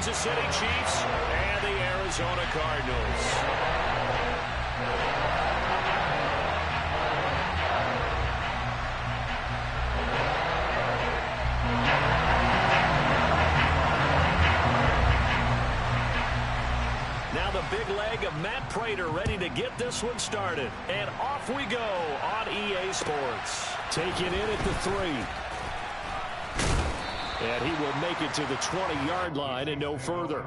Kansas City Chiefs and the Arizona Cardinals. Now the big leg of Matt Prater ready to get this one started. And off we go on EA Sports. Taking it at the 3. And he will make it to the 20-yard line and no further.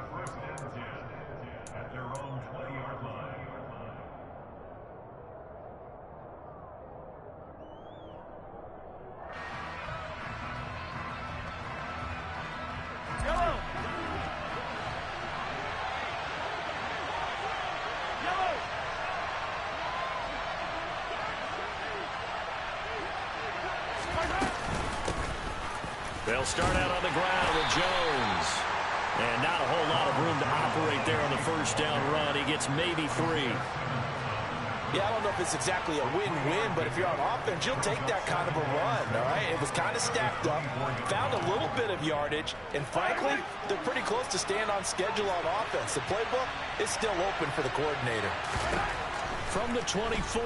They'll start out on the ground with Jones. And not a whole lot of room to operate there on the first down run. He gets maybe 3. Yeah, I don't know if it's exactly a win-win, but if you're on offense, you'll take that kind of a run, all right? It was kind of stacked up, found a little bit of yardage, and frankly, they're pretty close to staying on schedule on offense. The playbook is still open for the coordinator. From the 24,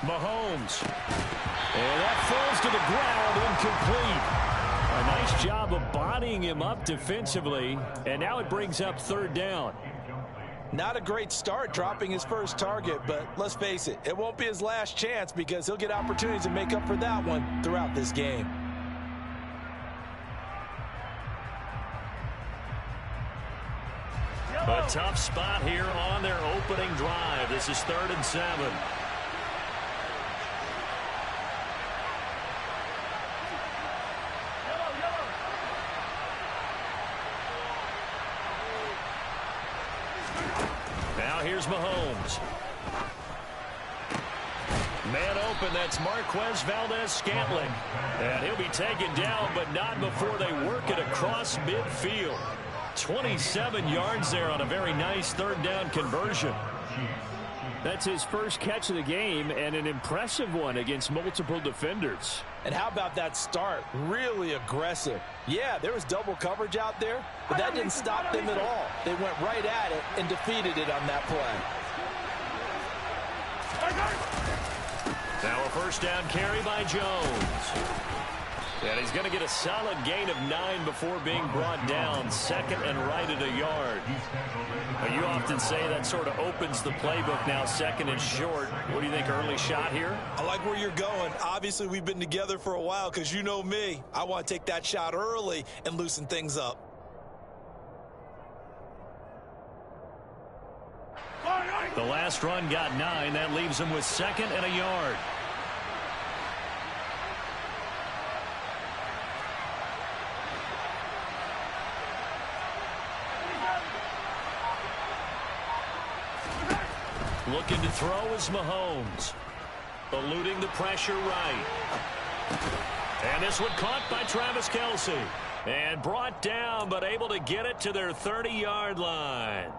Mahomes. And that falls to the ground, incomplete. A nice job of bodying him up defensively, and now it brings up 3rd down. Not a great start dropping his first target, but let's face it, it won't be his last chance because he'll get opportunities to make up for that one throughout this game. A tough spot here on their opening drive. This is 3rd and 7. Here's Mahomes. Man open, that's Marquez Valdez-Scantling. And he'll be taken down, but not before they work it across midfield. 27 yards there on a very nice 3rd down conversion. That's his first catch of the game, and an impressive one against multiple defenders. And how about that start? Really aggressive. Yeah, there was double coverage out there, but that didn't stop them at all. They went right at it and defeated it on that play. Now a first down carry by Jones. And he's going to get a solid gain of 9 before being brought down. 2nd and right at a yard. Well, you often say that sort of opens the playbook now, 2nd and short. What do you think, early shot here? I like where you're going. Obviously, we've been together for a while because you know me. I want to take that shot early and loosen things up. The last run got 9. That leaves him with 2nd and a yard. Looking to throw is Mahomes. Eluding the pressure right. And this one caught by Travis Kelce. And brought down, but able to get it to their 30-yard line.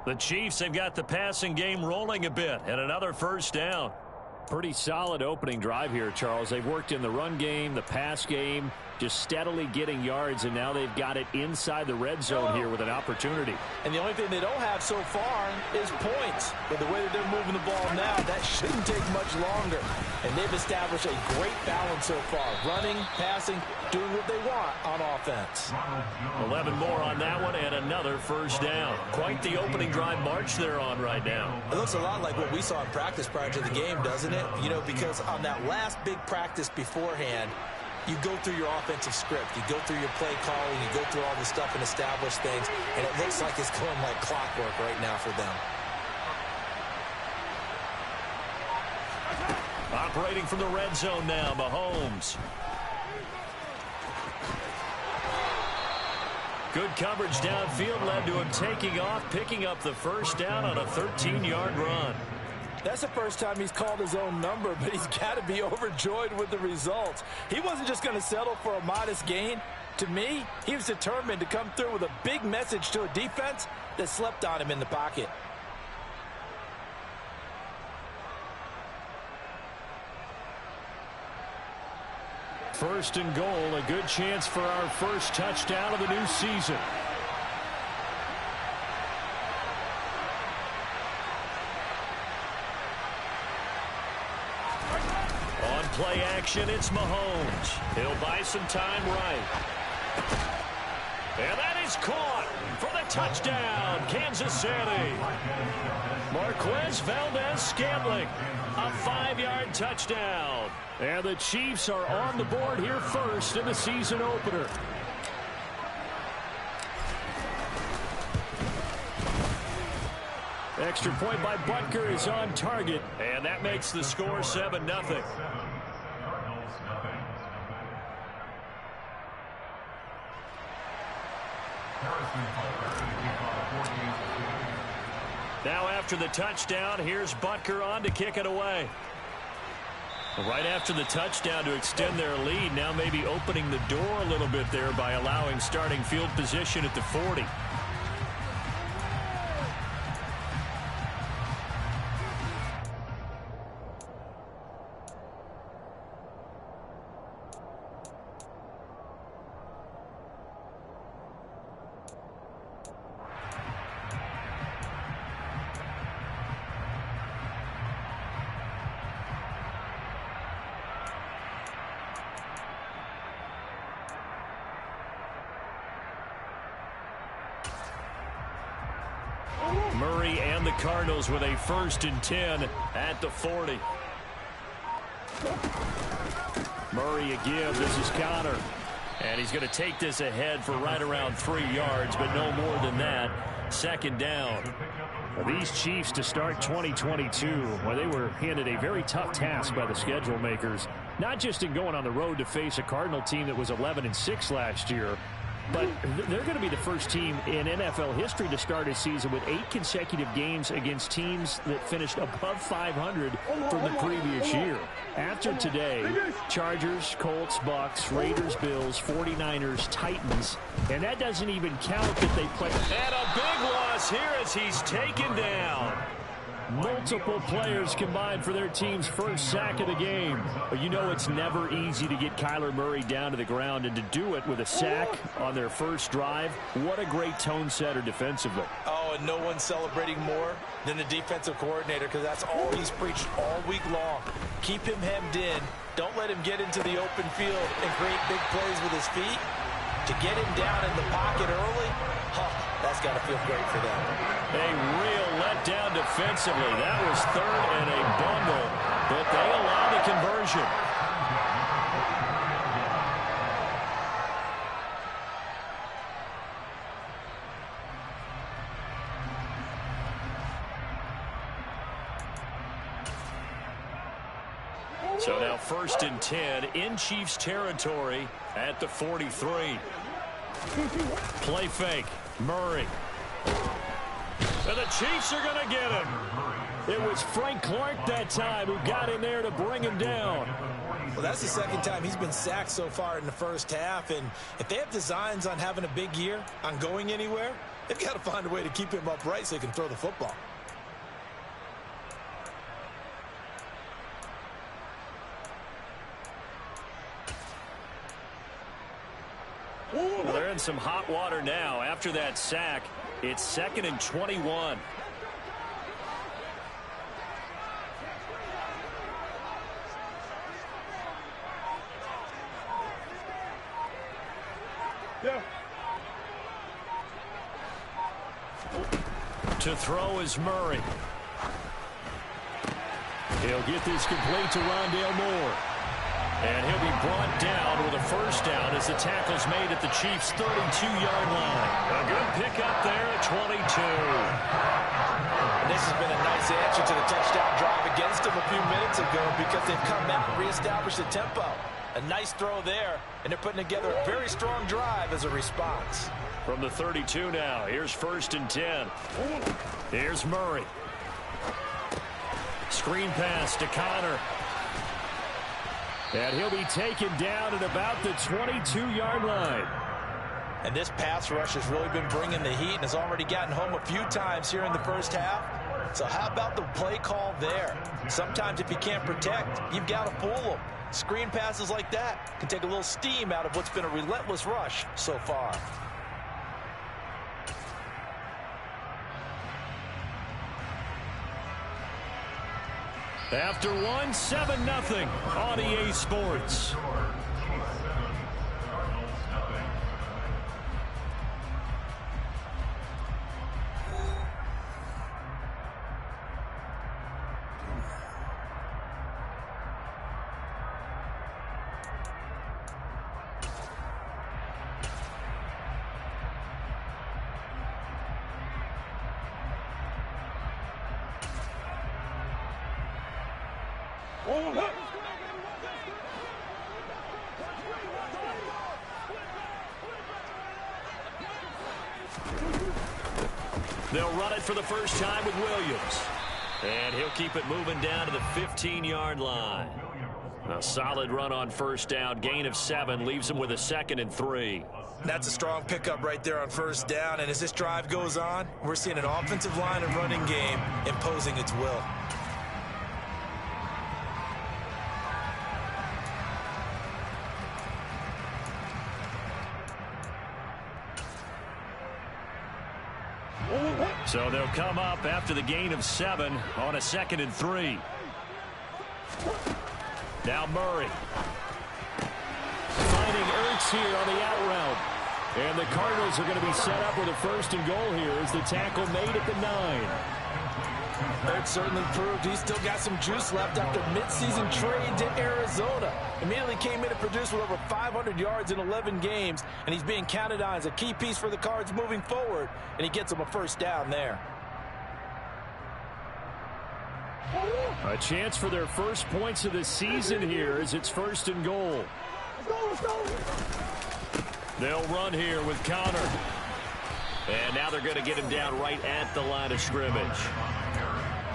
The Chiefs have got the passing game rolling a bit. And another first down. Pretty solid opening drive here, Charles. They've worked in the run game, the pass game, just steadily getting yards, and now they've got it inside the red zone here with an opportunity. And the only thing they don't have so far is points. But the way that they're moving the ball now, that shouldn't take much longer. And they've established a great balance so far. Running, passing, doing what they want on offense. 11 more on that one and another first down. Quite the opening drive march they're on right now. It looks a lot like what we saw in practice prior to the game, doesn't it? You know, because on that last big practice beforehand, you go through your offensive script. You go through your play calling. You go through all the stuff and establish things. And it looks like it's going like clockwork right now for them. Operating from the red zone now, Mahomes. Good coverage downfield led to him taking off, picking up the first down on a 13-yard run. That's the first time he's called his own number, but he's got to be overjoyed with the results. He wasn't just going to settle for a modest gain. To me, he was determined to come through with a big message to a defense that slept on him in the pocket. First and goal, a good chance for our first touchdown of the new season. play action. It's Mahomes. He'll buy some time right. And that is caught for the touchdown, Kansas City. Marquez Valdez-Scantling, a 5-yard touchdown. And the Chiefs are on the board here first in the season opener. Extra point by Butker is on target, and that makes the score 7-0. Now after the touchdown, here's Butker on to kick it away. Right after the touchdown to extend their lead, now maybe opening the door a little bit there by allowing starting field position at the 40. Murray and the Cardinals with a 1st and 10 at the 40. Murray again. This is Connor. And he's going to take this ahead for right around 3 yards, but no more than that. 2nd down. Well, these Chiefs to start 2022, well, they were handed a very tough task by the schedule makers, not just in going on the road to face a Cardinal team that was 11-6 last year, but they're going to be the first team in NFL history to start a season with 8 consecutive games against teams that finished above 500 from the previous year. After today, Chargers, Colts, Bucks, Raiders, Bills, 49ers, Titans, and that doesn't even count that they play. And a big loss here as he's taken down. Multiple players combined for their team's first sack of the game. But you know it's never easy to get Kyler Murray down to the ground, and to do it with a sack on their first drive, what a great tone setter defensively. Oh, and no one's celebrating more than the defensive coordinator, because that's all he's preached all week long. Keep him hemmed in. Don't let him get into the open field and create big plays with his feet. To get him down in the pocket early, that's got to feel great for them. A real letdown defensively. That was 3rd and a bundle, but they allow the conversion. So now 1st and 10 in Chiefs territory at the 43. Play fake. Murray. And the Chiefs are going to get him. It was Frank Clark that time who got in there to bring him down. Well, that's the 2nd time he's been sacked so far in the first half. And if they have designs on having a big year, on going anywhere, they've got to find a way to keep him upright so he can throw the football. Well, they're in some hot water now. After that sack, it's 2nd and 21. To throw is Murray. He'll get this complete to Rondale Moore. And he'll be brought down with a 1st down as the tackle's made at the Chiefs' 32-yard line. A good pickup there at 22. And this has been a nice answer to the touchdown drive against them a few minutes ago, because they've come out and reestablished the tempo. A nice throw there, and they're putting together a very strong drive as a response. From the 32 now, here's 1st and 10. Here's Murray. Screen pass to Connor. And he'll be taken down at about the 22-yard line. And this pass rush has really been bringing the heat and has already gotten home a few times here in the first half. So how about the play call there? Sometimes if you can't protect, you've got to fool them. Screen passes like that can take a little steam out of what's been a relentless rush so far. After one, 7-0 on EA Sports. They'll run it for the first time with Williams. And he'll keep it moving down to the 15-yard line. A solid run on first down. Gain of 7 leaves him with a 2nd and 3. That's a strong pickup right there on first down. And as this drive goes on, we're seeing an offensive line and running game imposing its will. So they'll come up after the gain of 7 on a 2nd and 3. Now Murray. Finding Ertz here on the out route. And the Cardinals are going to be set up with a 1st and goal here as the tackle made at the 9. Ertz certainly proved he's still got some juice left after midseason trade to Arizona. Immediately came in and produced with over 500 yards in 11 games, and he's being counted on as a key piece for the Cards moving forward, and he gets them a first down there. A chance for their first points of the season here as it's 1st and goal. They'll run here with Connor. And now they're going to get him down right at the line of scrimmage.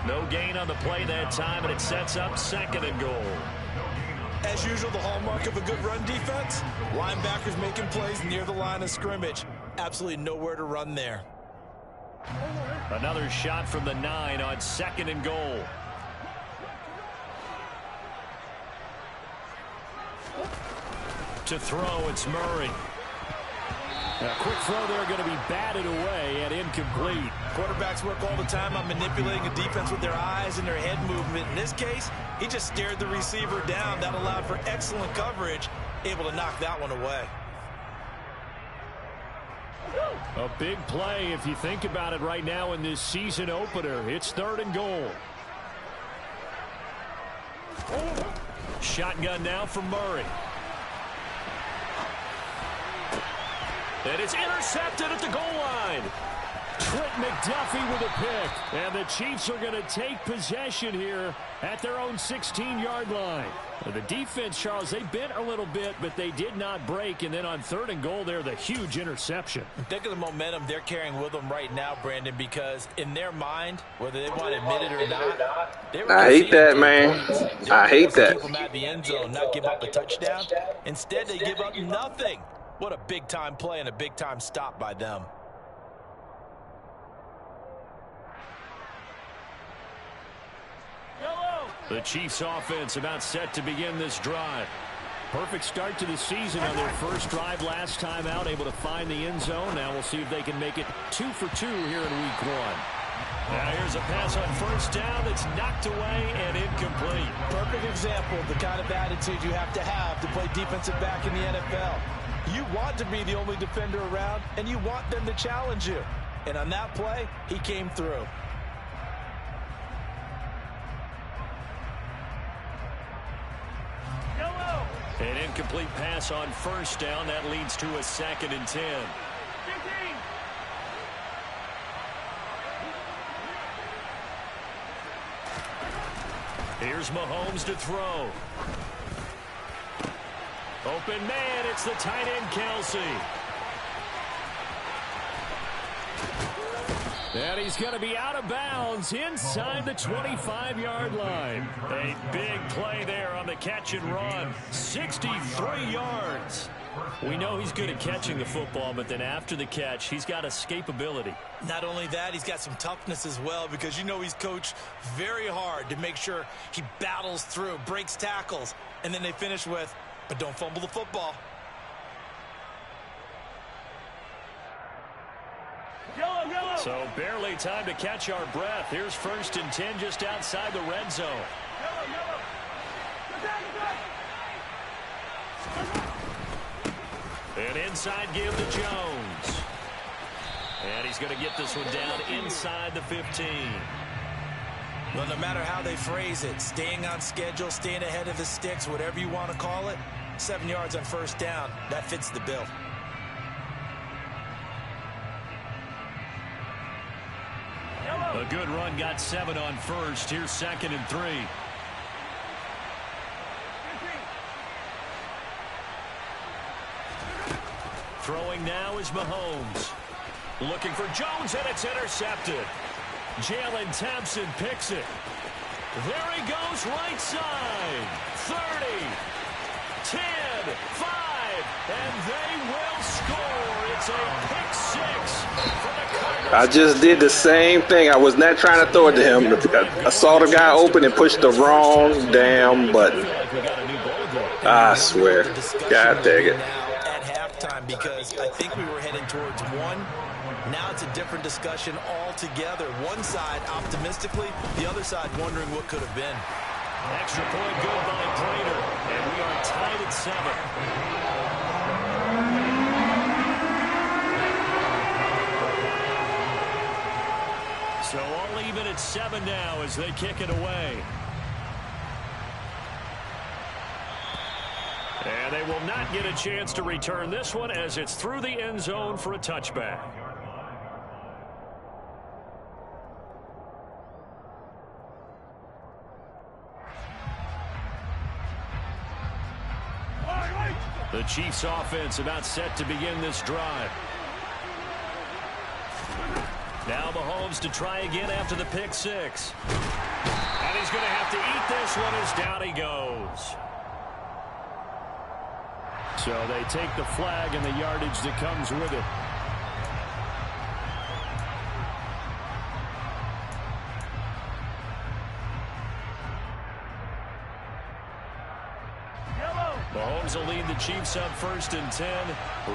No gain on the play that time, and it sets up 2nd and goal. As usual, the hallmark of a good run defense, linebackers making plays near the line of scrimmage. Absolutely nowhere to run there. Another shot from the 9 on 2nd and goal. To throw, it's Murray. A quick throw there going to be batted away and incomplete. Quarterbacks work all the time on manipulating a defense with their eyes and their head movement. In this case, he just stared the receiver down. That allowed for excellent coverage, able to knock that one away. A big play if you think about it right now in this season opener. It's 3rd and goal. Shotgun now from Murray. And it's intercepted at the goal line. Trent McDuffie with a pick. And the Chiefs are going to take possession here at their own 16-yard line. The defense, Charles, they bent a little bit, but they did not break. And then on 3rd and goal there, the huge interception. Think of the momentum they're carrying with them right now, Brandon, because in their mind, whether they want to admit it or not, they were I hate that, man. I hate that. Keep them at the end zone, not give up a touchdown. Instead, they give up nothing. What a big-time play and a big-time stop by them. The Chiefs offense about set to begin this drive. Perfect start to the season on their first drive last time out, able to find the end zone. Now we'll see if they can make it 2 for 2 here in week 1. Now here's a pass on first down that's knocked away and incomplete. Perfect example of the kind of attitude you have to play defensive back in the NFL. You want to be the only defender around, and you want them to challenge you. And on that play, he came through. An incomplete pass on first down. That leads to a 2nd and 10. Here's Mahomes to throw. Open man, it's the tight end Kelsey. And he's going to be out of bounds inside the 25-yard line. A big play there on the catch and run. 63 yards. We know he's good at catching the football, but then after the catch, he's got escapability. Not only that, he's got some toughness as well, because you know he's coached very hard to make sure he battles through, breaks tackles, and then they finish with, but don't fumble the football. So barely time to catch our breath. Here's 1st and 10 just outside the red zone. An inside give to Jones. And he's going to get this one down inside the 15. Well, no matter how they phrase it, staying on schedule, staying ahead of the sticks, whatever you want to call it, 7 yards on first down, that fits the bill. A good run got 7 on first. Here's 2nd and 3. Throwing now is Mahomes. Looking for Jones, and it's intercepted. Jalen Thompson picks it. There he goes, right side. 30, 10, 5, and they will score. It's a pick 6 for the Cardinals. I just did the same thing. I was not trying to throw it to him. I saw the guy open and pushed the wrong damn button. I swear. God dang it. At halftime, because I think we were headed towards one. Now it's a different discussion altogether. One side optimistically, the other side wondering what could have been. Extra point good by Prater, and we are tied at 7. So all even at 7 now as they kick it away. And they will not get a chance to return this one as it's through the end zone for a touchback. The Chiefs offense about set to begin this drive. Now Mahomes to try again after the pick 6. And he's going to have to eat this one as down he goes. So they take the flag and the yardage that comes with it. Mahomes will lead the Chiefs up 1st and 10,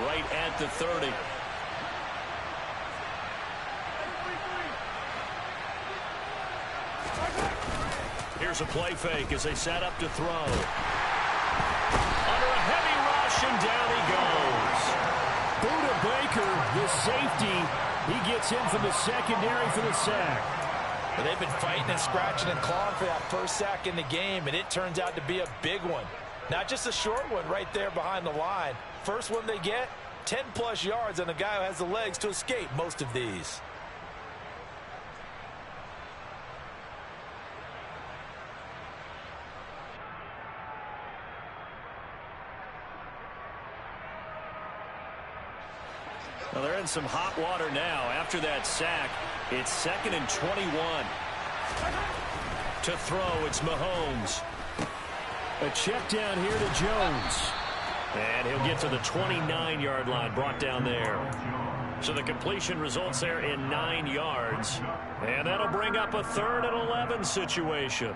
right at the 30. Here's a play fake as they set up to throw. Under a heavy rush, and down he goes. Buda Baker, the safety, he gets in from the secondary for the sack. But they've been fighting and scratching and clawing for that first sack in the game, and it turns out to be a big one. Not just a short one right there behind the line. First one they get, 10-plus yards on a guy who has the legs to escape most of these. Well, they're in some hot water now. After that sack, it's 2nd and 21. To throw, it's Mahomes. A check down here to Jones. And he'll get to the 29-yard line, brought down there. So the completion results there in 9 yards. And that'll bring up a 3rd and 11 situation.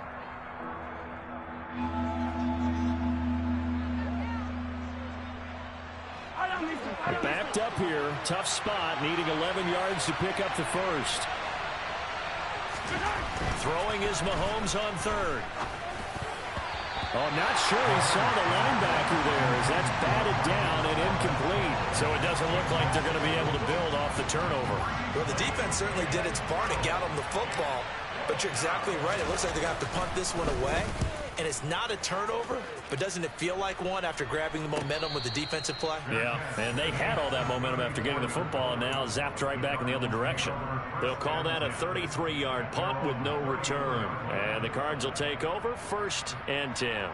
Backed up here, tough spot, needing 11 yards to pick up the first. Throwing is Mahomes on 3rd. Oh, not sure he saw the linebacker there as that's batted down and incomplete. So it doesn't look like they're going to be able to build off the turnover. Well, the defense certainly did its part to get them the football. But you're exactly right. It looks like they're going to have to punt this one away. And it's not a turnover, but doesn't it feel like one after grabbing the momentum with the defensive play? Yeah, and they had all that momentum after getting the football, and now zapped right back in the other direction. They'll call that a 33-yard punt with no return. And the Cards will take over 1st and 10.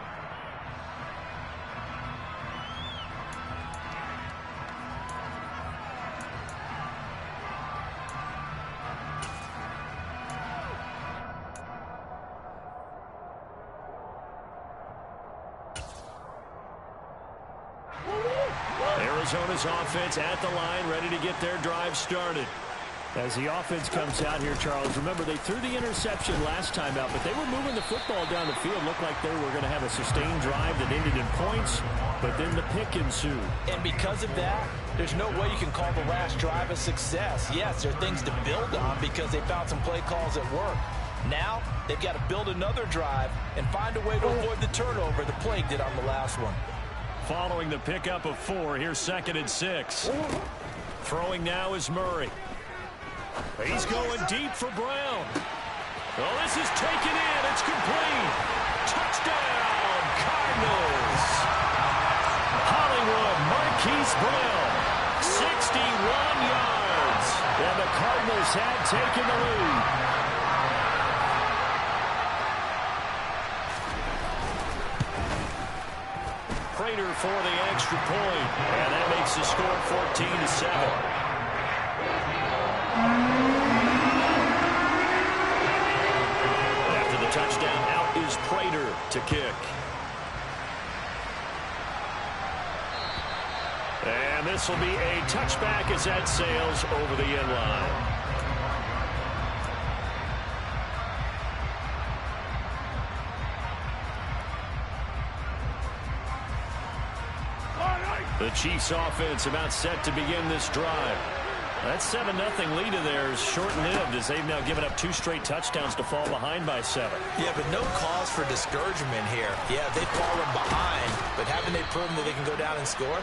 Arizona's offense at the line, ready to get their drive started. As the offense comes out here, Charles, remember they threw the interception last time out, but they were moving the football down the field. Looked like they were going to have a sustained drive that ended in points, but then the pick ensued. And because of that, there's no way you can call the last drive a success. Yes, there are things to build on because they found some play calls that work. Now they've got to build another drive and find a way to avoid the turnover the Plague did on the last one. Following the pickup of 4, here's 2nd and 6. Throwing now is Murray. He's going deep for Brown. Oh, this is taken in. It's complete. Touchdown, Cardinals. Hollywood Marquise Brown, 61 yards. And the Cardinals have taken the lead. Prater for the extra point, and that makes the score 14-7. After the touchdown, out is Prater to kick. And this will be a touchback as that sails over the end line. The Chiefs offense about set to begin this drive. That 7-0 lead of theirs short-lived as they've now given up 2 straight touchdowns to fall behind by 7. Yeah, but no cause for discouragement here. Yeah, they've fallen behind, but haven't they proven that they can go down and score?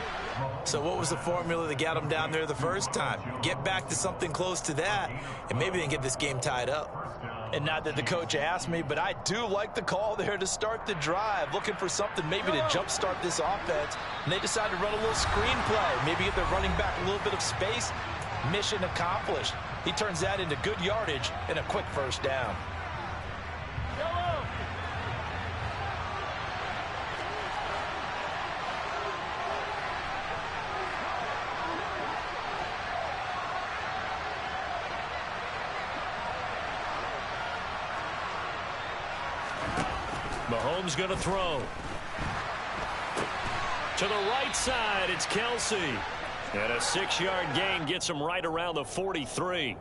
So what was the formula that got them down there the first time? Get back to something close to that, and maybe they can get this game tied up. And not that the coach asked me, but I do like the call there to start the drive, looking for something maybe to jumpstart this offense. And they decide to run a little screen play, maybe give their running back a little bit of space. Mission accomplished. He turns that into good yardage and a quick first down. Mahomes going to throw. To the right side, it's Kelsey. And a 6-yard gain gets him right around the 43.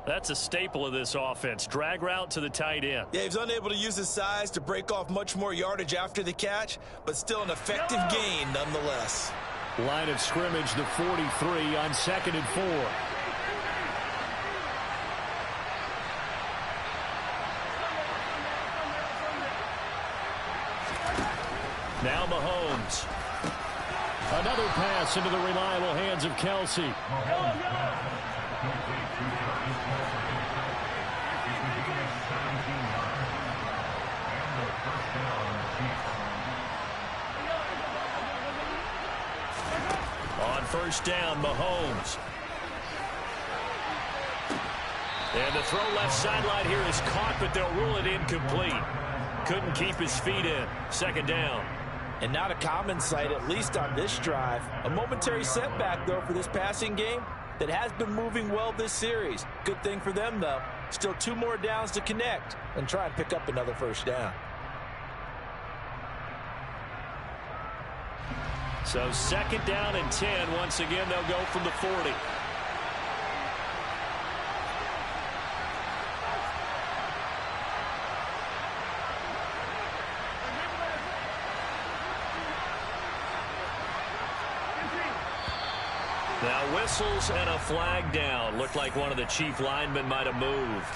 That's a staple of this offense. Drag route to the tight end. Yeah, he's unable to use his size to break off much more yardage after the catch, but still an effective gain nonetheless. Line of scrimmage, the 43 on 2nd and 4. Now Mahomes. Another pass into the reliable hands of Kelsey. On first down, Mahomes. And the throw left sideline here is caught, but they'll rule it incomplete. Couldn't keep his feet in. 2nd down. And not a common sight, at least on this drive. A momentary setback, though, for this passing game that has been moving well this series. Good thing for them, though. Still 2 more downs to connect and try and pick up another first down. So 2nd down and 10. Once again, they'll go from the 40. Now whistles and a flag down. Looked like one of the Chief linemen might have moved.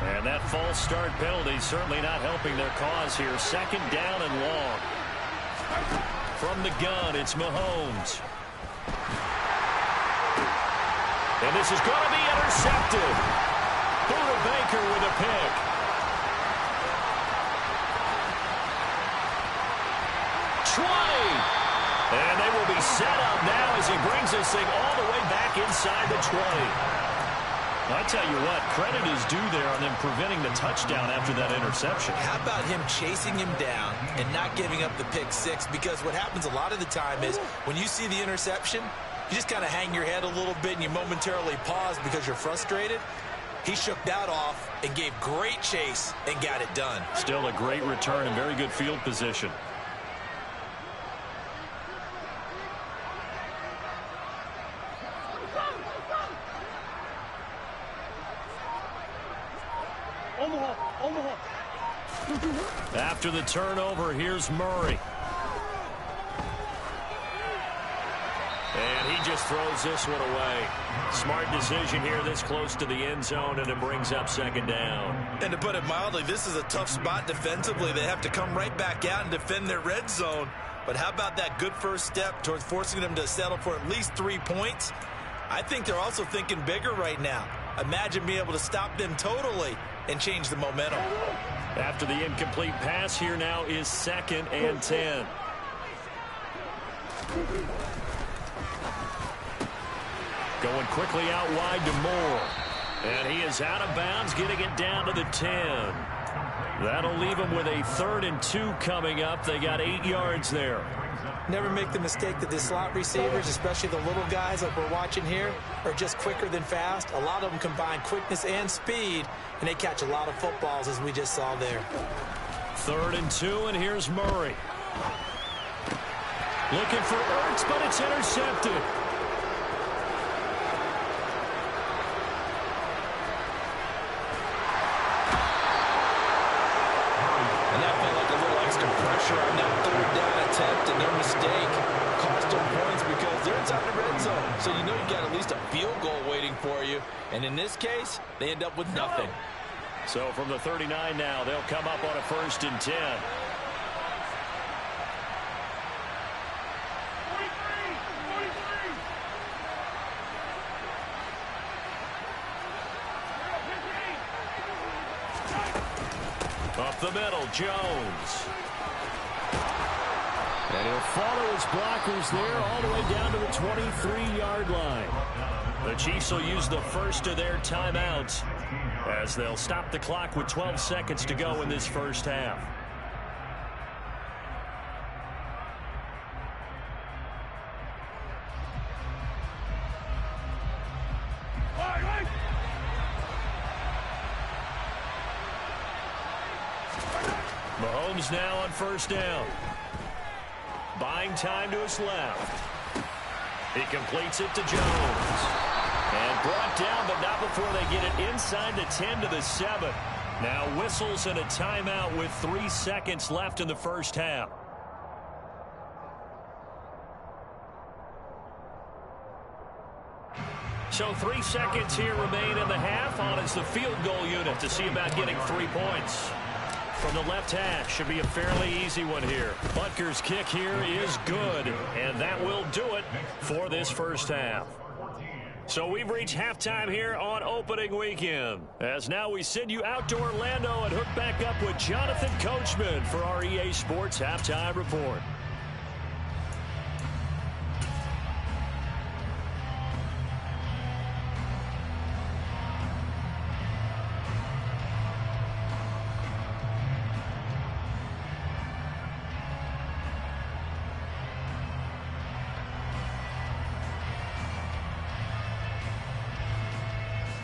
And that false start penalty certainly not helping their cause here. 2nd down and long. From the gun, it's Mahomes. And this is going to be intercepted. Buda Baker with a pick. And they will be set up now as he brings this thing all the way back inside the 20. I tell you what, credit is due there on them preventing the touchdown after that interception. How about him chasing him down and not giving up the pick 6? Because what happens a lot of the time is when you see the interception, you just kind of hang your head a little bit and you momentarily pause because you're frustrated. He shook that off and gave great chase and got it done. Still a great return and very good field position. After the turnover, here's Murray. And he just throws this one away. Smart decision here this close to the end zone, and it brings up second down. And to put it mildly, this is a tough spot defensively. They have to come right back out and defend their red zone. But how about that good first step towards forcing them to settle for at least 3 points? I think they're also thinking bigger right now. Imagine being able to stop them totally and change the momentum. After the incomplete pass, here now is 2nd and 10. Going quickly out wide to Moore. And he is out of bounds, getting it down to the 10. That'll leave him with a 3rd and 2 coming up. They got 8 yards there. Never make the mistake that the slot receivers, especially the little guys like we're watching here, are just quicker than fast. A lot of them combine quickness and speed, and they catch a lot of footballs, as we just saw there. 3rd and 2, and here's Murray. Looking for Ertz, but it's intercepted. On that 3rd down attempt, and their mistake cost them points because they're inside the red zone. So you know you got at least a field goal waiting for you. And in this case, they end up with nothing. So from the 39 now, they'll come up on a 1st and 10. Up the middle, Jones. And he'll follow his blockers there all the way down to the 23-yard line. The Chiefs will use the first of their timeouts as they'll stop the clock with 12 seconds to go in this first half. Mahomes now on 1st down. Buying time to his left. He completes it to Jones. And brought down, but not before they get it inside the 10 to the 7. Now whistles and a timeout with 3 seconds left in the first half. So 3 seconds here remain in the half. On is the field goal unit to see about getting 3 points. From the left hash, should be a fairly easy one here. Butker's kick here is good, and that will do it for this first half. So we've reached halftime here on opening weekend. As now we send you out to Orlando and hook back up with Jonathan Coachman for our EA Sports Halftime Report.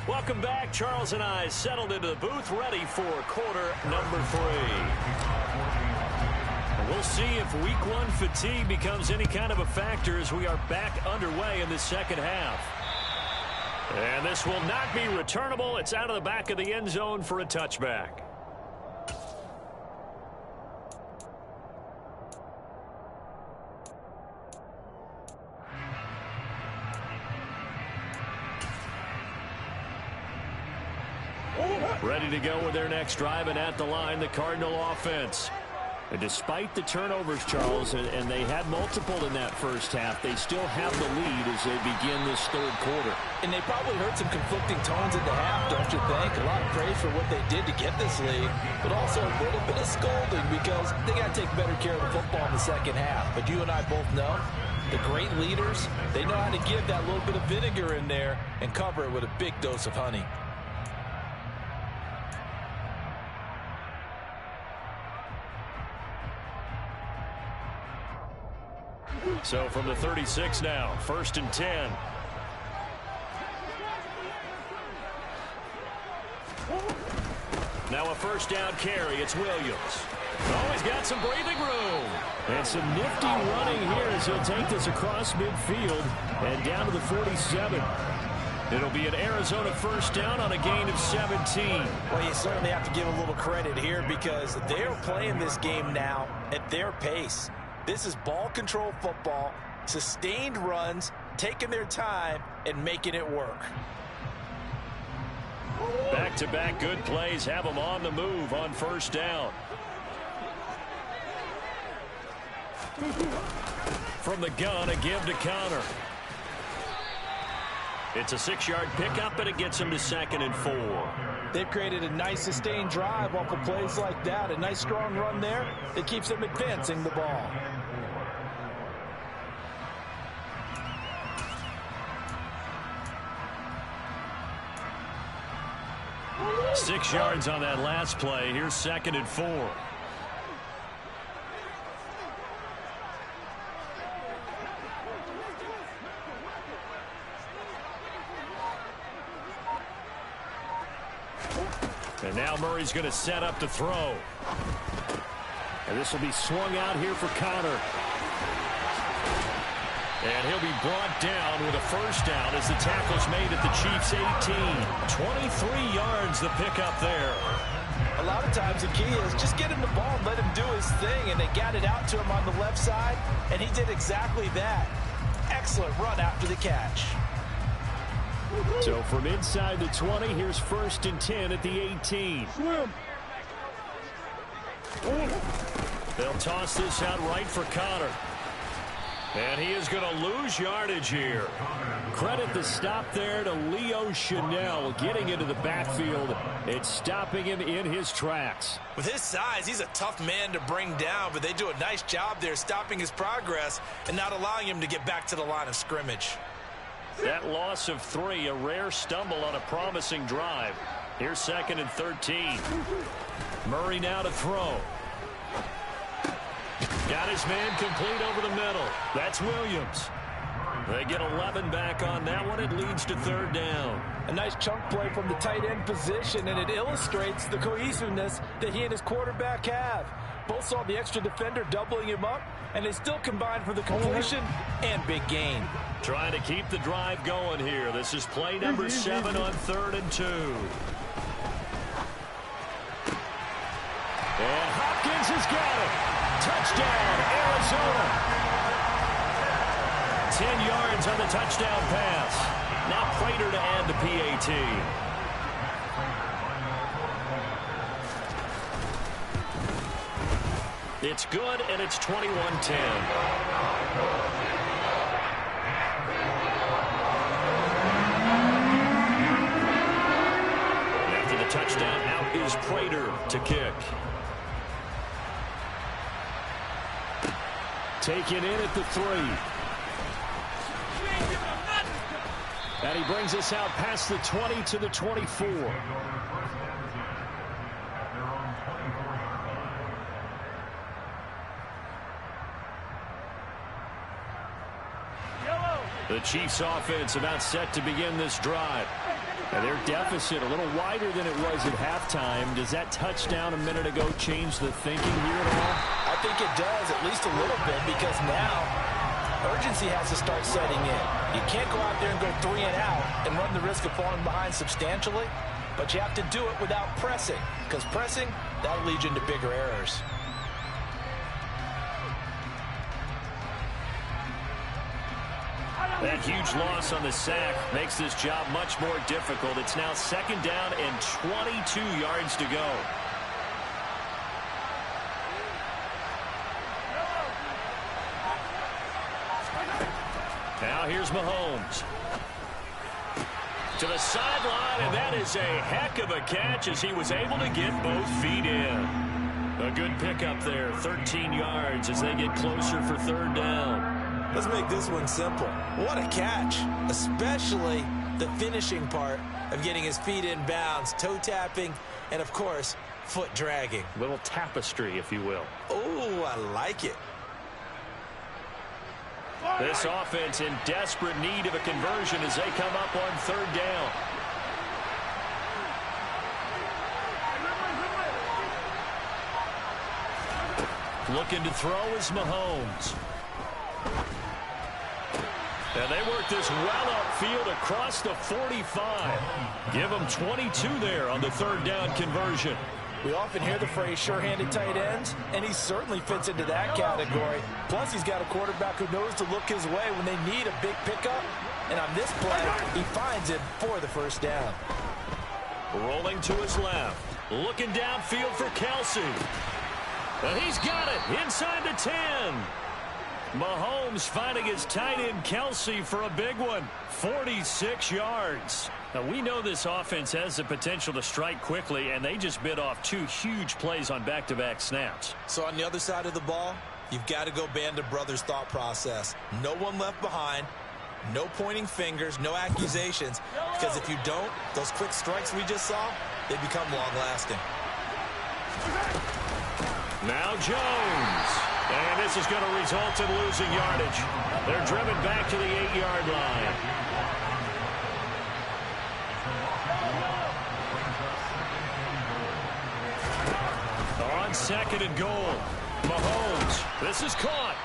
Welcome back. Charles and I settled into the booth, ready for quarter number 3. And we'll see if week 1 fatigue becomes any kind of a factor as we are back underway in the second half. And this will not be returnable. It's out of the back of the end zone for a touchback. Ready to go with their next drive, and at the line, the Cardinal offense. And despite the turnovers, Charles, and they had multiple in that first half, they still have the lead as they begin this 3rd quarter. And they probably heard some conflicting tones in the half, don't you think? A lot of praise for what they did to get this lead, but also a little bit of scolding because they got to take better care of the football in the second half. But you and I both know the great leaders, they know how to give that little bit of vinegar in there and cover it with a big dose of honey. So from the 36 now, 1st and 10. Now a 1st down carry. It's Williams. Oh, he's got some breathing room. And some nifty running here as he'll take this across midfield and down to the 47. It'll be an Arizona first down on a gain of 17. Well, you certainly have to give a little credit here because they're playing this game now at their pace. This is ball control football, sustained runs, taking their time and making it work. Back-to-back good plays have them on the move on first down. From the gun, a give to Connor. It's a 6-yard pickup, and it gets him to 2nd and 4. They've created a nice sustained drive off of plays like that. A nice strong run there that keeps them advancing the ball. Six yards on that last play. Here's 2nd and 4. And now Murray's going to set up to throw. And this will be swung out here for Connor. And he'll be brought down with a first down as the tackle's made at the Chiefs' 18. 23 yards the pickup there. A lot of times the key is just get him the ball and let him do his thing. And they got it out to him on the left side, and he did exactly that. Excellent run after the catch. So from inside the 20, here's 1st and 10 at the 18. They'll toss this out right for Connor. And he is going to lose yardage here. Credit the stop there to Leo Chanel getting into the backfield and stopping him in his tracks. With his size, he's a tough man to bring down, but they do a nice job there stopping his progress and not allowing him to get back to the line of scrimmage. That loss of 3, a rare stumble on a promising drive. Here's 2nd and 13. Murray now to throw. Got his man complete over the middle. That's Williams. They get 11 back on that one. It leads to 3rd down. A nice chunk play from the tight end position, and it illustrates the cohesiveness that he and his quarterback have. Both saw the extra defender doubling him up, and they still combined for the completion and big gain. Trying to keep the drive going here. This is play number 7 on 3rd and 2. And Hopkins has got it. Touchdown, Arizona. 10 yards on the touchdown pass. Now Prater to add the PAT. It's good, and it's 21-10. After the touchdown, out is Prater to kick. Taken in at the 3. And he brings us out past the 20 to the 24. The Chiefs offense about set to begin this drive. And their deficit a little wider than it was at halftime. Does that touchdown a minute ago change the thinking here at all? I think it does, at least a little bit, because now urgency has to start setting in. You can't go out there and go 3 and out and run the risk of falling behind substantially, but you have to do it without pressing, because pressing, that'll lead you into bigger errors. That huge loss on the sack makes this job much more difficult. It's now 2nd down and 22 yards to go. Now here's Mahomes. To the sideline, and that is a heck of a catch as he was able to get both feet in. A good pickup there, 13 yards as they get closer for 3rd down. Let's make this one simple. What a catch, especially the finishing part of getting his feet in bounds, toe tapping, and of course, foot dragging. Little tapestry, if you will. Oh, I like it. This offense in desperate need of a conversion as they come up on 3rd down. Looking to throw is Mahomes. And they work this well upfield across the 45. Give them 22 there on the third down conversion. We often hear the phrase sure-handed tight ends, and he certainly fits into that category. Plus, he's got a quarterback who knows to look his way when they need a big pickup. And on this play, he finds it for the first down. Rolling to his left. Looking downfield for Kelsey. And he's got it inside the 10. Mahomes finding his tight end Kelsey for a big one. 46 yards. Now, we know this offense has the potential to strike quickly, and they just bit off 2 huge plays on back-to-back snaps. So on the other side of the ball, you've got to go band of brothers thought process. No one left behind. No pointing fingers, no accusations, because if you don't, those quick strikes we just saw, they become long-lasting. Now Jones. And this is going to result in losing yardage. They're driven back to the 8-yard line. On second and goal, Mahomes. This is caught.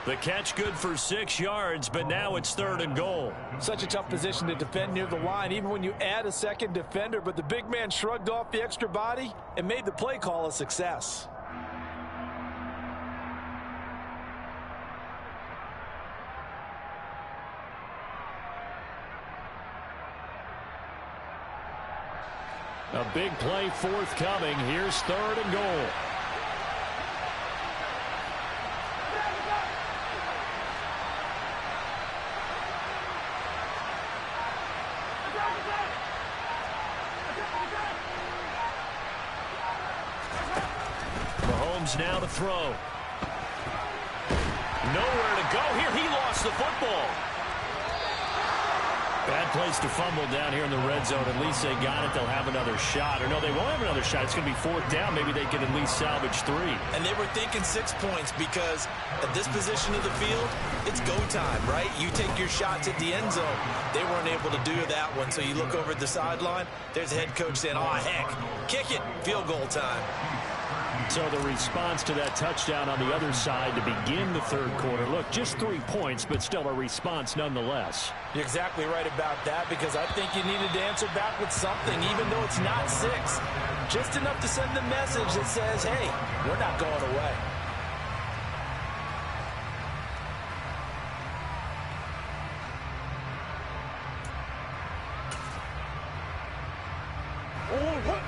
The catch good for 6 yards, but now it's third and goal. Such a tough position to defend near the line, even when you add a second defender, but the big man shrugged off the extra body and made the play call a success. A big play forthcoming. Here's third and goal. Mahomes now to throw. Nowhere to go here. He lost the football. Bad place to fumble down here in the red zone. At least they got it. They'll have another shot. Or no, they won't have another shot. It's going to be fourth down. Maybe they can at least salvage 3. And they were thinking 6 points because at this position of the field, it's go time, right? You take your shots at the end zone. They weren't able to do that one. So you look over at the sideline. There's the head coach saying, oh, heck, kick it. Field goal time. So the response to that touchdown on the other side to begin the third quarter. Look, just 3 points, but still a response nonetheless. You're exactly right about that because I think you needed to answer back with something, even though it's not 6. Just enough to send the message that says, hey, we're not going away.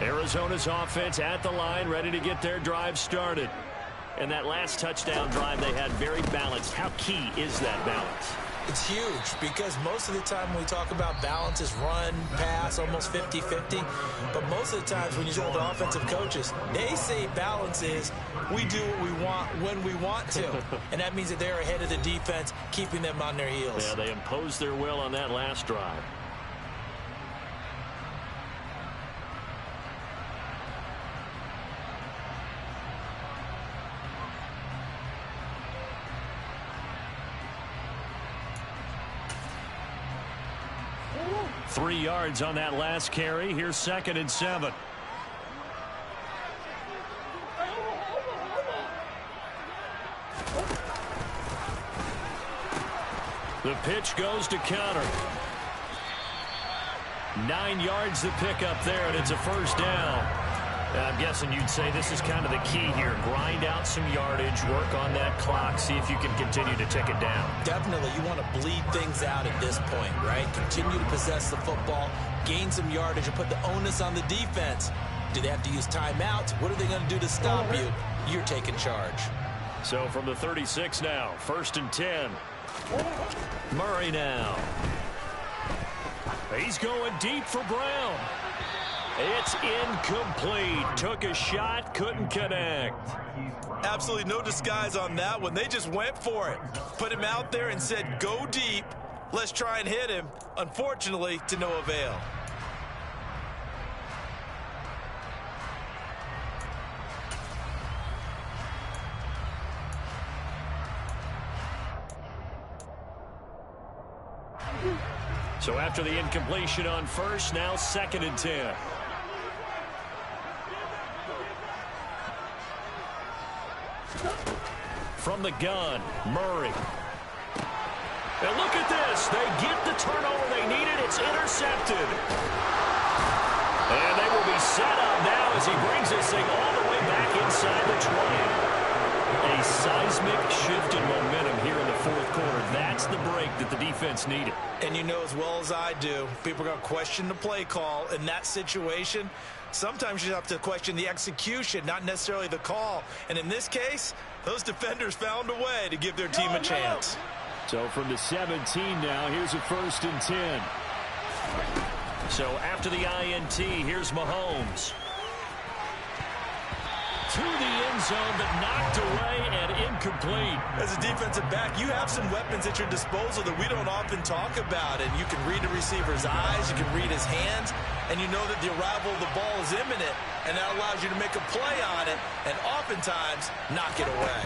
Arizona's offense at the line, ready to get their drive started. And that last touchdown drive they had very balanced. How key is that balance? It's huge because most of the time when we talk about balance is run, pass, almost 50-50. But most of the times when you talk to offensive coaches, they say balance is we do what we want when we want to. And that means that they're ahead of the defense, keeping them on their heels. Yeah, they imposed their will on that last drive. Three yards on that last carry. Here's second and 7. The pitch goes to counter. 9 yards to pick up there, and it's a first down. I'm guessing you'd say this is kind of the key here. Grind out some yardage, work on that clock, see if you can continue to tick it down. Definitely, you want to bleed things out at this point, right? Continue to possess the football, gain some yardage, and put the onus on the defense. Do they have to use timeouts? What are they going to do to stop you? You're taking charge. So from the 36 now, first and 10. Murray now. He's going deep for Brown. It's incomplete. Took a shot, couldn't connect. Absolutely no disguise on that one. They just went for it. Put him out there and said, go deep. Let's try and hit him. Unfortunately, to no avail. So after the incompletion on first, now second and 10. From the gun, Murray. And look at this. They get the turnover they needed. It's intercepted. And they will be set up now as he brings this thing all the way back inside the 20. A seismic shift in momentum here in the fourth quarter. That's the break that the defense needed. And you know as well as I do, people are going to question the play call in that situation. Sometimes you have to question the execution, not necessarily the call. And in this case, those defenders found a way to give their team a chance. So from the 17 now, here's a 1st and 10. So after the INT, here's Mahomes. To the end zone, but knocked away and incomplete. As a defensive back, you have some weapons at your disposal that we don't often talk about. And you can read the receiver's eyes, you can read his hands, and you know that the arrival of the ball is imminent, and that allows you to make a play on it and oftentimes knock it away.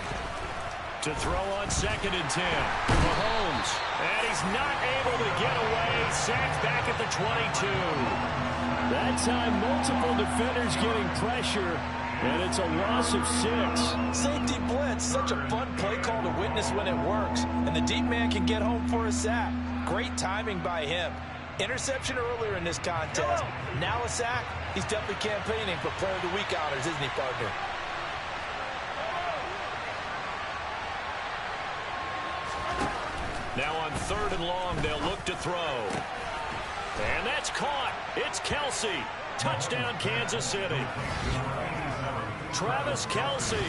To throw on 2nd and 10. Mahomes. And he's not able to get away. Sacked back at the 22. That time, multiple defenders getting pressure. And it's a loss of 6. Safety blitz, such a fun play call to witness when it works. And the deep man can get home for a sack. Great timing by him. Interception earlier in this contest. Now a sack. He's definitely campaigning for Player of the Week honors, isn't he, partner? Now on 3rd and long, they'll look to throw. And that's caught. It's Kelce. Touchdown, Kansas City. Travis Kelce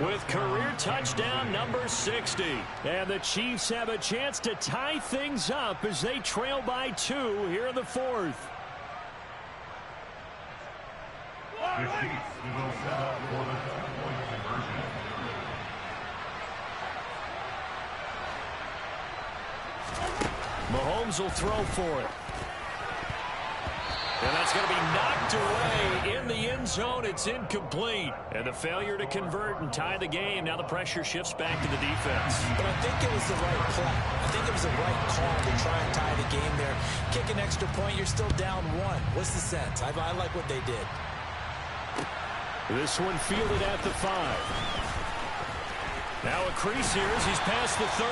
with career touchdown number 60. And the Chiefs have a chance to tie things up as they trail by 2 here in the 4th. The Chiefs will set up for the 2-point conversion. Mahomes will throw for it. And that's going to be knocked away in the end zone. It's incomplete. And the failure to convert and tie the game. Now the pressure shifts back to the defense. But I think it was the right play. I think it was the right call to try and tie the game there. Kick an extra point, you're still down 1. What's the sense? I like what they did. This one fielded at the 5. Now a crease here as he's past the 30.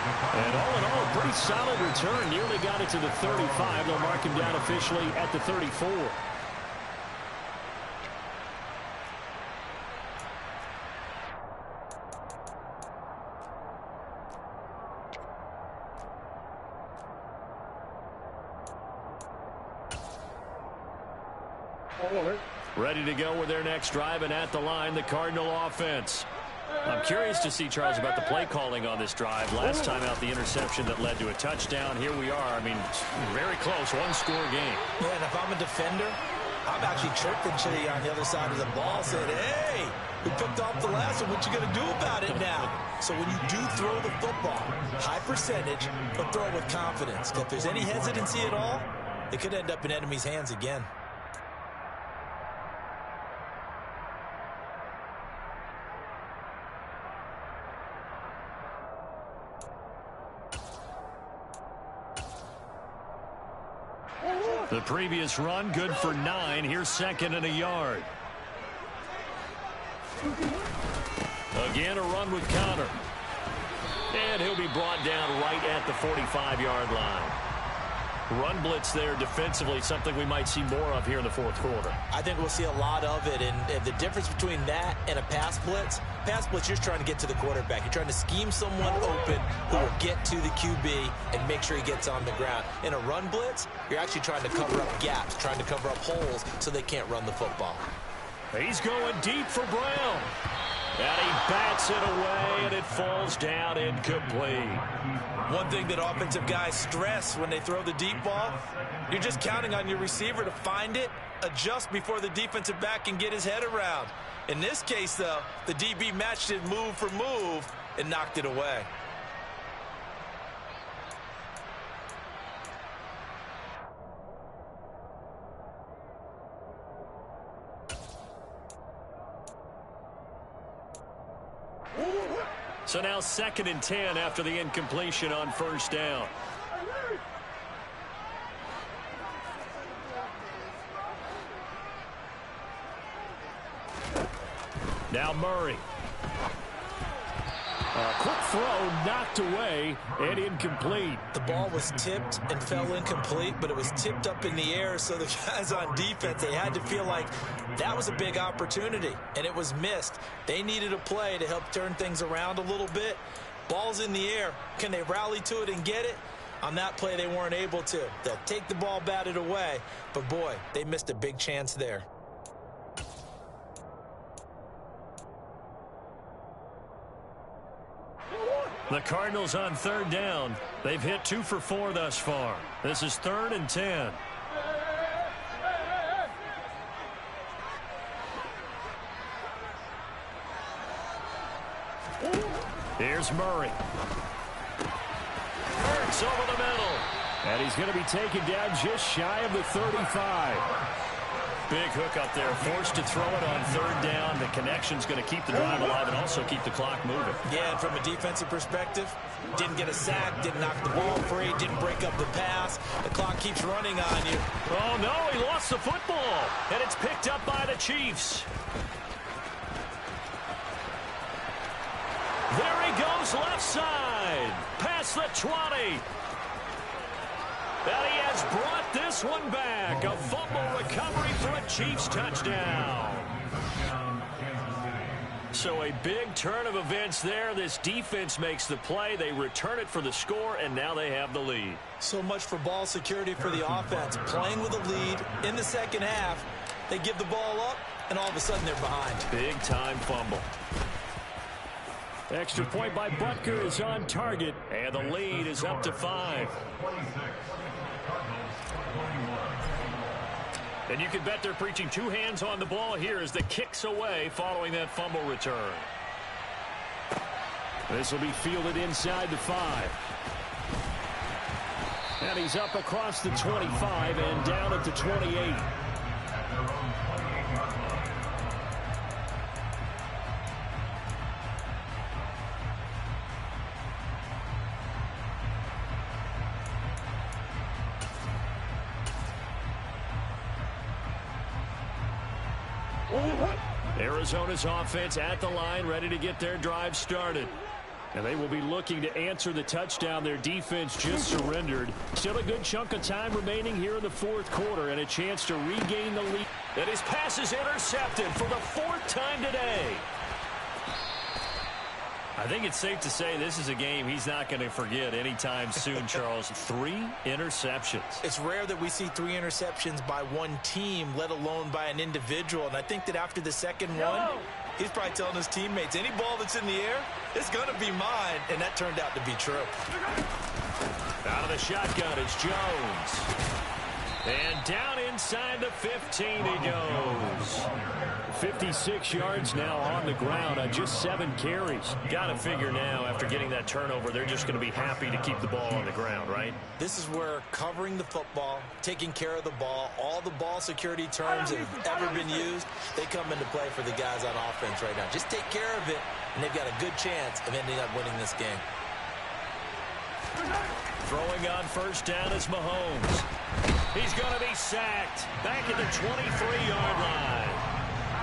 And all in all, a pretty solid return. Nearly got it to the 35. They'll mark him down officially at the 34. Ready to go with their next drive, and at the line, the Cardinal offense. I'm curious to see, Charles, about the play calling on this drive. Last time out, the interception that led to a touchdown. Here we are. I mean, very close, one-score game. Yeah, and if I'm a defender, I'm actually chirping Chitty on the other side of the ball, saying, hey, we picked off the last one. What you going to do about it now? So when you do throw the football, high percentage, but throw it with confidence. If there's any hesitancy at all, it could end up in enemy's hands again. The previous run, good for 9. Here's 2nd and a yard. Again, a run with counter. And he'll be brought down right at the 45-yard line. Run blitz there defensively, something we might see more of here in the fourth quarter. I think we'll see a lot of it, and the difference between that and a pass blitz, you're trying to get to the quarterback. You're trying to scheme someone open who will get to the QB and make sure he gets on the ground. In a run blitz, you're actually trying to cover up gaps, trying to cover up holes so they can't run the football. He's going deep for Brown. And he bats it away, and it falls down incomplete. One thing that offensive guys stress when they throw the deep ball, you're just counting on your receiver to find it, adjust before the defensive back can get his head around. In this case, though, the DB matched it move for move and knocked it away. So now 2nd and 10 after the incompletion on first down. Now Murray. Quick throw knocked away and incomplete. The ball was tipped and fell incomplete, but it was tipped up in the air, so the guys on defense, they had to feel like that was a big opportunity, and it was missed. They needed a play to help turn things around a little bit. Ball's in the air. Can they rally to it and get it? On that play, they weren't able to. They'll take the ball batted away, but boy, they missed a big chance there. The Cardinals on third down. They've hit 2 for 4 thus far. This is 3rd and 10. Here's Murray. Hurts over the middle. And he's going to be taken down just shy of the 35. Big hook up there, forced to throw it on third down. The connection's going to keep the drive alive and also keep the clock moving. Yeah, and from a defensive perspective, didn't get a sack, didn't knock the ball free, didn't break up the pass. The clock keeps running on you. Oh, no, he lost the football, and it's picked up by the Chiefs. There he goes, left side, past the 20. And he has brought this one back. A fumble recovery for a Chiefs touchdown. So a big turn of events there. This defense makes the play. They return it for the score, and now they have the lead. So much for ball security for the offense. Playing with a lead in the second half. They give the ball up, and all of a sudden they're behind. Big time fumble. Extra point by Butker is on target, and the lead is up to 5. And you can bet they're preaching 2 hands on the ball here as the kick's away following that fumble return. This will be fielded inside the 5. And he's up across the 25 and down at the 28. Arizona's offense at the line, ready to get their drive started. And they will be looking to answer the touchdown their defense just surrendered. Still a good chunk of time remaining here in the 4th quarter and a chance to regain the lead. And his pass is intercepted for the 4th time today. I think it's safe to say this is a game he's not going to forget anytime soon, Charles. 3 interceptions. It's rare that we see 3 interceptions by one team, let alone by an individual. And I think that after the second one, he's probably telling his teammates, any ball that's in the air, it's going to be mine. And that turned out to be true. Out of the shotgun, it's Jones. And down inside the 15 he goes. 56 yards now on the ground on just 7 carries. Got to figure now, after getting that turnover, they're just going to be happy to keep the ball on the ground, right? This is where covering the football, taking care of the ball, all the ball security terms that have ever been used, they come into play for the guys on offense right now. Just take care of it, and they've got a good chance of ending up winning this game. Throwing on first down is Mahomes. He's going to be sacked back at the 23-yard line.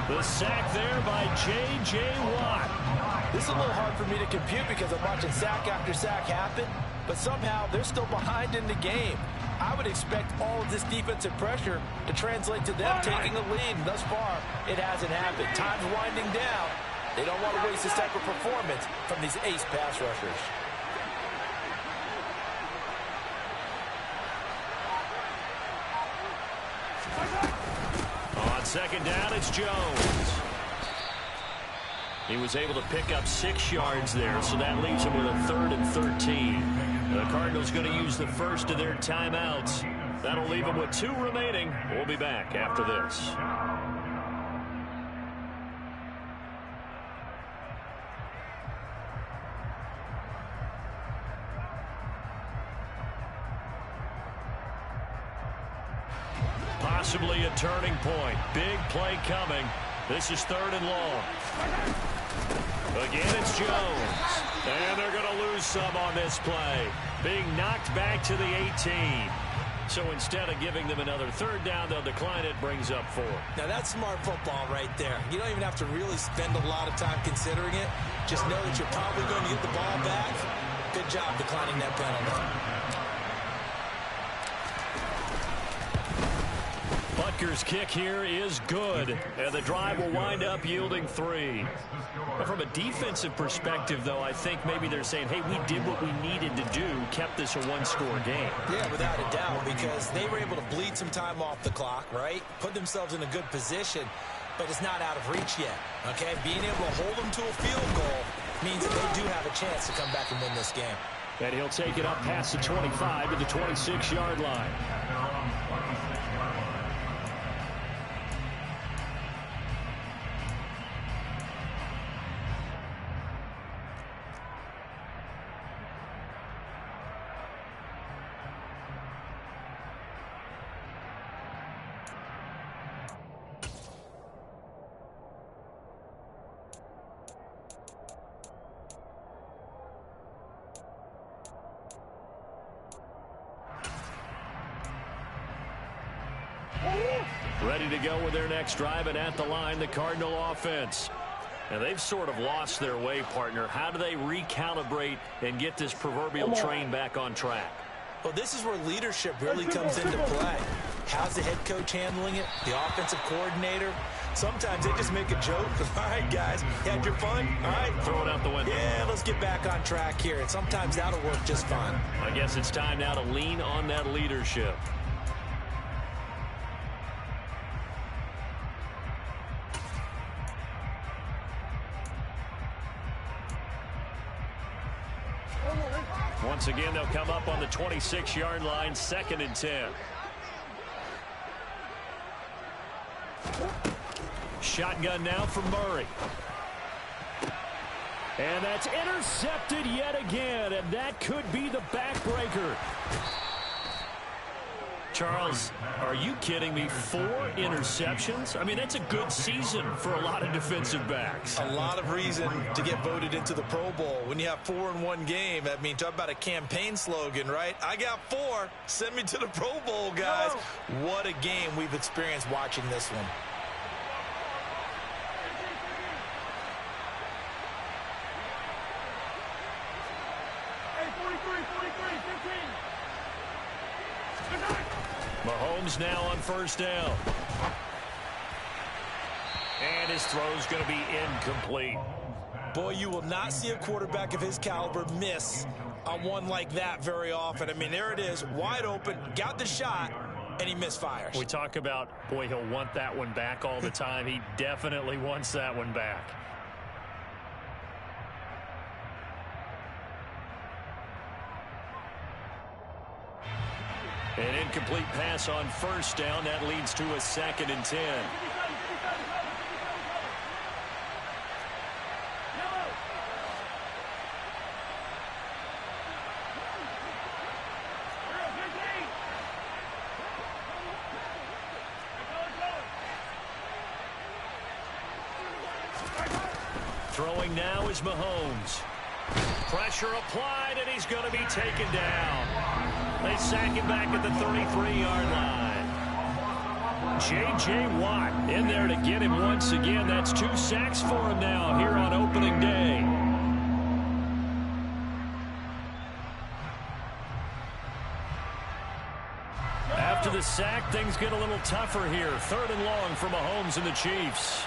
The sack there by J.J. Watt. This is a little hard for me to compute because I'm watching sack after sack happen, but somehow they're still behind in the game. I would expect all of this defensive pressure to translate to them taking a lead, and thus far, it hasn't happened. Time's winding down. They don't want to waste this type of performance from these ace pass rushers. On second down, it's Jones. He was able to pick up 6 yards there, so that leaves him with a 3rd and 13. The Cardinals going to use the first of their timeouts. That'll leave them with 2 remaining. We'll be back after this. Possibly a turning point. Big play coming. This is 3rd and long. Again, it's Jones. And they're going to lose some on this play. Being knocked back to the 18. So instead of giving them another third down, they'll decline it, brings up 4. Now, that's smart football right there. You don't even have to really spend a lot of time considering it. Just know that you're probably going to get the ball back. Good job declining that penalty. Butker's kick here is good, and the drive will wind up yielding 3. Well, from a defensive perspective, though, I think maybe they're saying, hey, we did what we needed to do, kept this a one-score game. Yeah, without a doubt, because they were able to bleed some time off the clock, right? Put themselves in a good position, but it's not out of reach yet, okay? Being able to hold them to a field goal means that they do have a chance to come back and win this game. And he'll take it up past the 25 to the 26-yard line. Ready to go with their next drive, and at the line, the Cardinal offense. And they've sort of lost their way, partner. How do they recalibrate and get this proverbial train back on track? Well, this is where leadership really comes into play. How's the head coach handling it? The offensive coordinator? Sometimes they just make a joke. All right, guys, you had your fun? All right. Throw it out the window. Yeah, let's get back on track here. And sometimes that'll work just fine. I guess it's time now to lean on that leadership. Once again, they'll come up on the 26-yard line, 2nd and 10. Shotgun now for Murray. And that's intercepted yet again, and that could be the backbreaker. Charles, are you kidding me? 4 interceptions? I mean, that's a good season for a lot of defensive backs. A lot of reason to get voted into the Pro Bowl. When you have 4 in one game, I mean, talk about a campaign slogan, right? I got 4. Send me to the Pro Bowl, guys. What a game we've experienced watching this one. Mahomes now on 1st down. And his throw's going to be incomplete. Boy, you will not see a quarterback of his caliber miss on one like that very often. I mean, there it is, wide open, got the shot, and he misfires. We talk about, boy, he'll want that one back all the time. He definitely wants that one back. An incomplete pass on 1st down. That leads to a 2nd and 10. Throwing now is Mahomes. Pressure applied, and he's going to be taken down. They sack him back at the 33-yard line. J.J. Watt in there to get him once again. That's 2 sacks for him now here on opening day. After the sack, things get a little tougher here. 3rd and long for Mahomes and the Chiefs.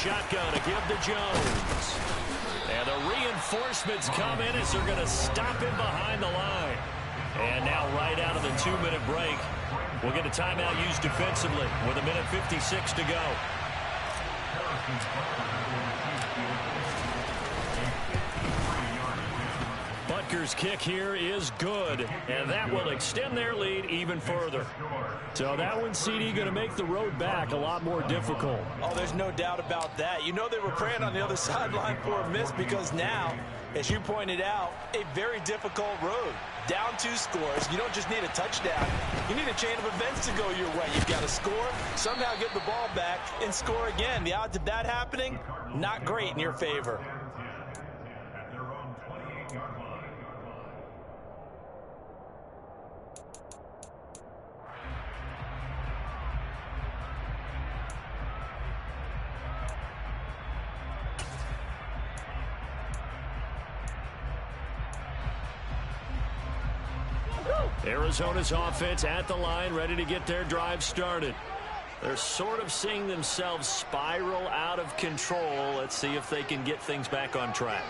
Shotgun to give to Jones. And the reinforcements come in as they're going to stop him behind the line. And now right out of the 2-minute break, we'll get a timeout used defensively with 1:56 to go. Packers' kick here is good, and that will extend their lead even further. So that one, CD, going to make the road back a lot more difficult. Oh, there's no doubt about that. You know they were praying on the other sideline for a miss because now, as you pointed out, a very difficult road. Down 2 scores. You don't just need a touchdown. You need a chain of events to go your way. You've got to score, somehow get the ball back, and score again. The odds of that happening, not great in your favor. At their own 28-yard line. Arizona's offense at the line, ready to get their drive started. They're sort of seeing themselves spiral out of control. Let's see if they can get things back on track.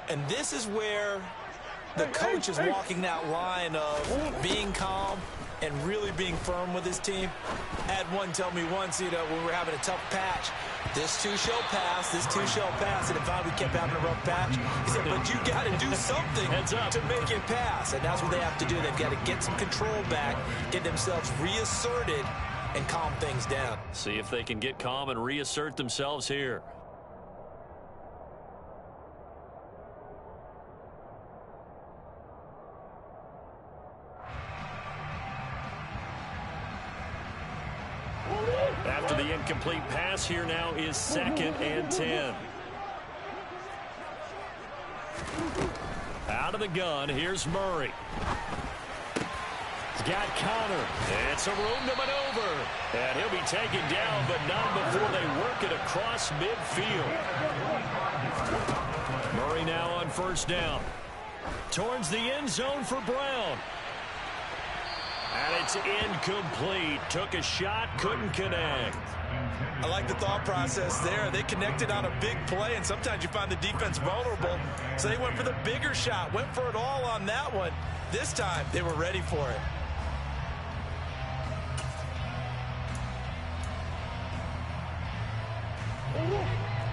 And this is where the coach is walking that line of being calm and really being firm with his team. I had one tell me once, when we were having a tough patch, this too shall pass, this too shall pass. And if we kept having a rough patch, he said, but you got to do something to make it pass. And that's what they have to do. They've got to get some control back, get themselves reasserted, and calm things down. See if they can get calm and reassert themselves here. After the incomplete pass, here now is 2nd and 10. Out of the gun, here's Murray. He's got Connor. It's a room to maneuver. And he'll be taken down, but not before they work it across midfield. Murray now on 1st down. Towards the end zone for Brown. And it's incomplete. Took a shot, couldn't connect. I like the thought process there. They connected on a big play, and sometimes you find the defense vulnerable. So they went for the bigger shot, went for it all on that one. This time, they were ready for it.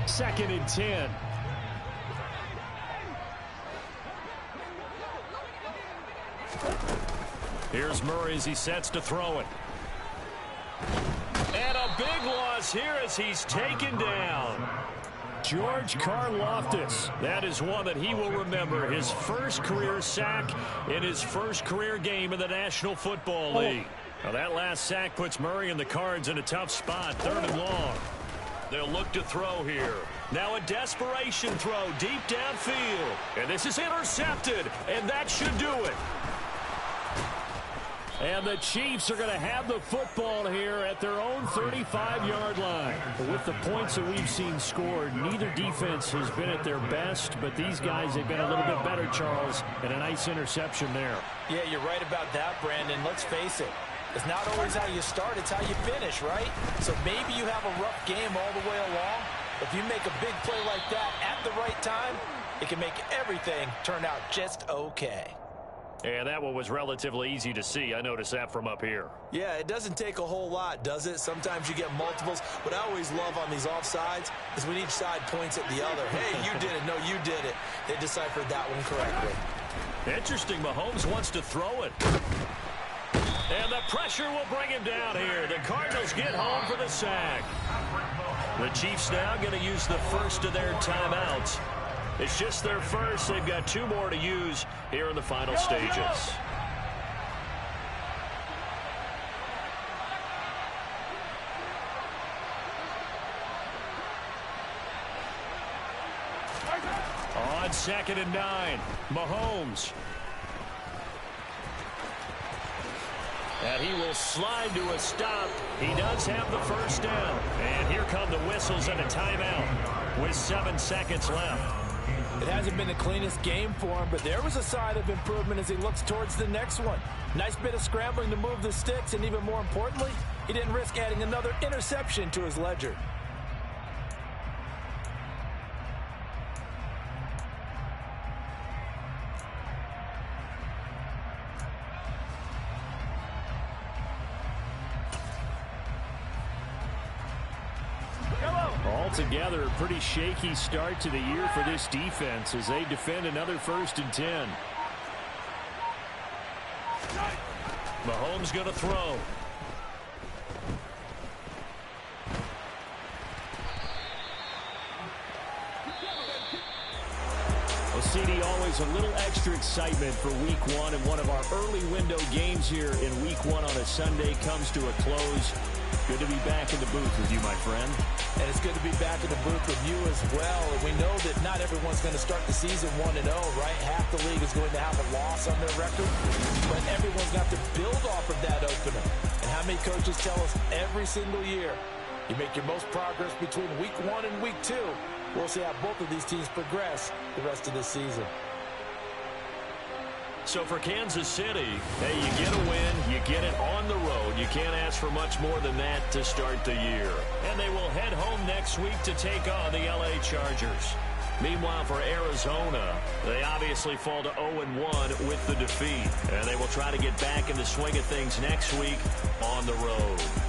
Second and 10. Here's Murray as he sets to throw it. And a big loss here as he's taken down. George Karlaftis. That is one that he will remember. His first career sack in his first career game in the National Football League. Now that last sack puts Murray and the Cards in a tough spot. 3rd and long. They'll look to throw here. Now a desperation throw deep downfield. And this is intercepted. And that should do it. And the Chiefs are going to have the football here at their own 35-yard line. With the points that we've seen scored, neither defense has been at their best, but these guys have been a little bit better, Charles, and a nice interception there. Yeah, you're right about that, Brandon. Let's face it. It's not always how you start, it's how you finish, right? So maybe you have a rough game all the way along. If you make a big play like that at the right time, it can make everything turn out just okay. And that one was relatively easy to see. I noticed that from up here. Yeah, it doesn't take a whole lot, does it? Sometimes you get multiples. What I always love on these offsides is when each side points at the other. Hey, you did it. No, you did it. They deciphered that one correctly. Interesting. Mahomes wants to throw it. And the pressure will bring him down here. The Cardinals get home for the sack. The Chiefs now going to use the first of their timeouts. It's just their first. They've got 2 more to use here in the final stages. On 2nd and 9, Mahomes. And he will slide to a stop. He does have the first down. And here come the whistles and a timeout with 7 seconds left. It hasn't been the cleanest game for him, but there was a sign of improvement as he looks towards the next one. Nice bit of scrambling to move the sticks, and even more importantly, he didn't risk adding another interception to his ledger. Altogether, a pretty shaky start to the year for this defense as they defend another 1st and 10. Mahomes going to throw. CD, always a little extra excitement for Week 1, and one of our early window games here in Week 1 on a Sunday comes to a close. Good to be back in the booth with you, my friend. And it's good to be back in the booth with you as well. And we know that not everyone's going to start the season 1-0, right? Half the league is going to have a loss on their record, but everyone's got to build off of that opener. And how many coaches tell us every single year, you make your most progress between Week 1 and Week 2. We'll see how both of these teams progress the rest of this season. So for Kansas City, hey, you get a win, you get it on the road. You can't ask for much more than that to start the year. And they will head home next week to take on the LA Chargers. Meanwhile, for Arizona, they obviously fall to 0-1 with the defeat. And they will try to get back in the swing of things next week on the road.